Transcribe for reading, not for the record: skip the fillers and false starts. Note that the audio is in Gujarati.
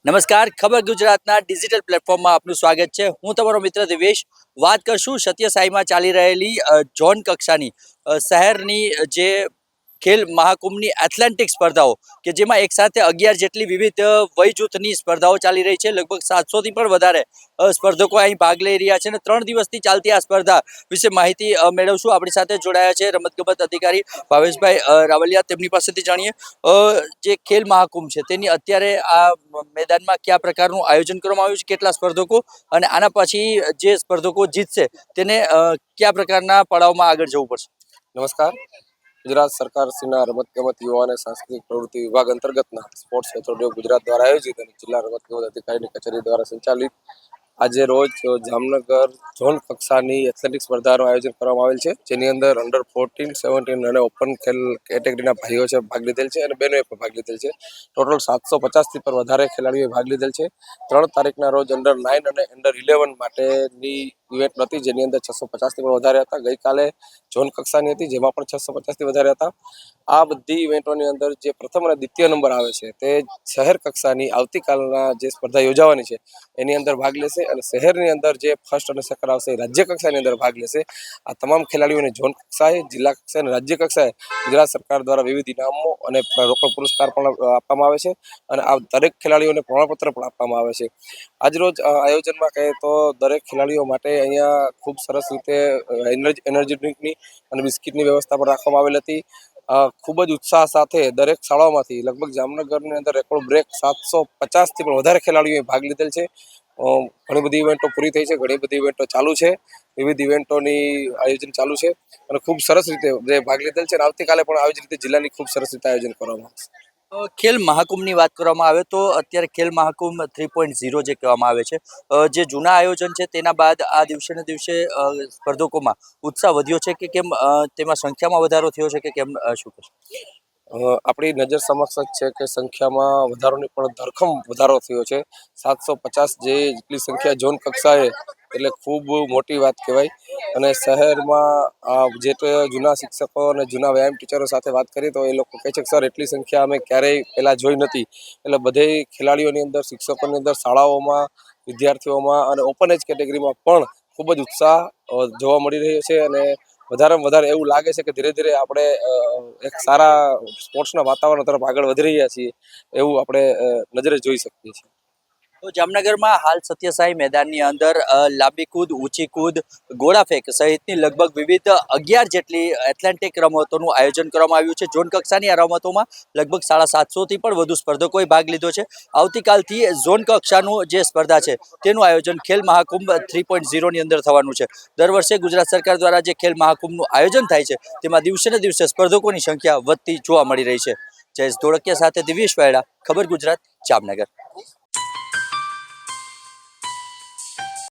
નમસ્કાર, ખબર ગુજરાતના ડિજિટલ પ્લેટફોર્મમાં આપનું સ્વાગત છે. હું તમારો મિત્ર દિવેશ. વાત કરશું સત્યસાઈમાં ચાલી રહેલી ઝોન કક્ષાની શહેરની જે ખેલ મહાકુંભની એથ્લેટિક સ્પર્ધાઓ કે જેમાં એક સાથે 11 જેટલી વિવિધ વય જૂથની સ્પર્ધાઓ ચાલી રહી છે. લગભગ 700થી પણ વધારે સ્પર્ધકો અહીં ભાગ લઈ રહ્યા છે અને 3 દિવસથી ચાલતી આ સ્પર્ધા વિશે માહિતી મેળવશું. આપણી સાથે જોડાયા છે રમતગમત અધિકારી ભાવેશભાઈ રાવલિયા. તેમની પાસેથી જાણીએ જે ખેલ મહાકુંભ છે તેની અત્યારે આ મેદાનમાં કયા પ્રકારનું આયોજન કરવામાં આવ્યું છે, કેટલા સ્પર્ધકો અને આના પછી જે સ્પર્ધકો જીતશે તેને કયા પ્રકારના પડાવમાં આગળ જવું પડશે. નમસ્કાર. ગુજરાત સરકાર શ્રીના રમતગમત યુવા અને સાંસ્કૃતિક પ્રવૃત્તિ વિભાગ અંતર્ગતના સ્પોર્ટ્સ ઓથોરિટી ઓફ ગુજરાત દ્વારા આયોજિત અને જિલ્લા રમતગમત અધિકારીની કચેરી દ્વારા સંચાલિત આજે રોજ જામનગર ઝોન કક્ષાની એથ્લેટિક સ્પર્ધાનું આયોજન કરવામાં આવેલ છે, જેની અંદર અંડર 14, 17 અને ઓપન ખેલ કેટેગરીના ભાઈઓ છે ભાગ લીધેલ છે અને બહેનોએ પણ ભાગ લીધેલ છે. ટોટલ 750થી પણ વધારે ખેલાડીઓએ ભાગ લીધેલ છે. 3 તારીખના રોજ અંડર 9 અને અંડર 11 માટેની ઇવેન્ટ હતી, જેની અંદર 650થી પણ વધારે હતા. ગઈકાલે ઝોન કક્ષાની હતી, જેમાં પણ 650થી વધારે હતા. આ બધી ઇવેન્ટોની અંદર જે પ્રથમ અને દ્વિતીય નંબર આવે છે તે શહેર કક્ષાની આવતીકાલના જે સ્પર્ધા યોજાવાની છે એની અંદર ભાગ લેશે અને શહેરની અંદર જે ફર્સ્ટ અને સેકન્ડ આવશે રાજ્ય કક્ષાની અંદર ભાગ લેશે. આ તમામ ખેલાડીઓને ઝોન કક્ષાએ, જિલ્લા કક્ષાએ અને રાજ્ય કક્ષાએ ગુજરાત સરકાર દ્વારા વિવિધ ઇનામો અને રોકડ પુરસ્કાર પણ આપવામાં આવે છે અને આ દરેક ખેલાડીઓને પ્રમાણપત્ર પણ આપવામાં આવે છે. આજરોજ આયોજનમાં કહીએ તો દરેક ખેલાડીઓ માટે અહીંયા ખૂબ સરસ રીતે એનર્જી ડ્રિંકની અને બિસ્કિટની વ્યવસ્થા પણ રાખવામાં આવેલ હતી. ખૂબ જ ઉત્સાહ સાથે દરેક શાળાઓમાંથી લગભગ જામનગરની અંદર રેકોર્ડ બ્રેક 750થી પણ વધારે ખેલાડીઓએ ભાગ લીધેલ છે. ઘણી બધી ઇવેન્ટો પૂરી થઈ છે, ઘણી બધી ઇવેન્ટો ચાલુ છે, વિવિધ ઇવેન્ટોની આયોજન ચાલુ છે અને ખૂબ સરસ રીતે જે ભાગ લીધેલ છે અને આવતીકાલે પણ આવી જ રીતે જિલ્લાની ખૂબ સરસ રીતે આયોજન કરવામાં આવશે. ખેલ મહાકુંભની વાત કરવામાં આવે તો અત્યારે ખેલ મહાકુંભ 3.0 જે કહેવામાં આવે છે, જે જૂના આયોજન છે તેના બાદ આ દિવસે ને દિવસે સ્પર્ધકોમાં ઉત્સાહ વધ્યો છે કે કેમ, તેમાં સંખ્યામાં વધારો થયો છે કે કેમ, શું કહેશો? આપણી નજર સમક્ષ જ છે કે સંખ્યામાં વધારોની પણ ધરખમ વધારો થયો છે. 750 જેટલી સંખ્યા ઝોન કક્ષાએ એટલે ખૂબ મોટી વાત કહેવાય. અને શહેરમાં જે તે જૂના શિક્ષકો અને જૂના વ્યાયામ ટીચરો સાથે વાત કરી તો એ લોકો કહે છે કે સર એટલી સંખ્યા અમે ક્યારેય પહેલાં જોઈ નથી. એટલે બધે ખેલાડીઓની અંદર, શિક્ષકોની અંદર, શાળાઓમાં, વિદ્યાર્થીઓમાં અને ઓપન એજ કેટેગરીમાં પણ ખૂબ જ ઉત્સાહ જોવા મળી રહ્યો છે અને વધારેમાં વધારે એવું લાગે છે કે ધીરે ધીરે આપણે એક સારા સ્પોર્ટ્સના વાતાવરણ તરફ આગળ વધી રહ્યા છીએ એવું આપણે નજરે જોઈ શકીએ છીએ. તો જામનગરમાં હાલ સત્યસાઈ મેદાનની અંદર લાંબી કૂદ, ઊંચી કૂદ, ગોળા ફેંક સહિતની લગભગ વિવિધ 11 જેટલી એથ્લેટિક રમતોનું આયોજન કરવામાં આવ્યું છે. ઝોન કક્ષાની આ રમતોમાં લગભગ 750થી પણ વધુ સ્પર્ધકોએ ભાગ લીધો છે. આવતીકાલથી ઝોન કક્ષાનું જે સ્પર્ધા છે તેનું આયોજન ખેલ મહાકુંભ 3.0 ની અંદર થવાનું છે. દર વર્ષે ગુજરાત સરકાર દ્વારા જે ખેલ મહાકુંભનું આયોજન થાય છે તેમાં દિવસે ને દિવસે સ્પર્ધકોની સંખ્યા વધતી જોવા મળી રહી છે. જયેશ ધોળકિયા સાથે દિવ્યેશ વાયડા, ખબર ગુજરાત, જામનગર.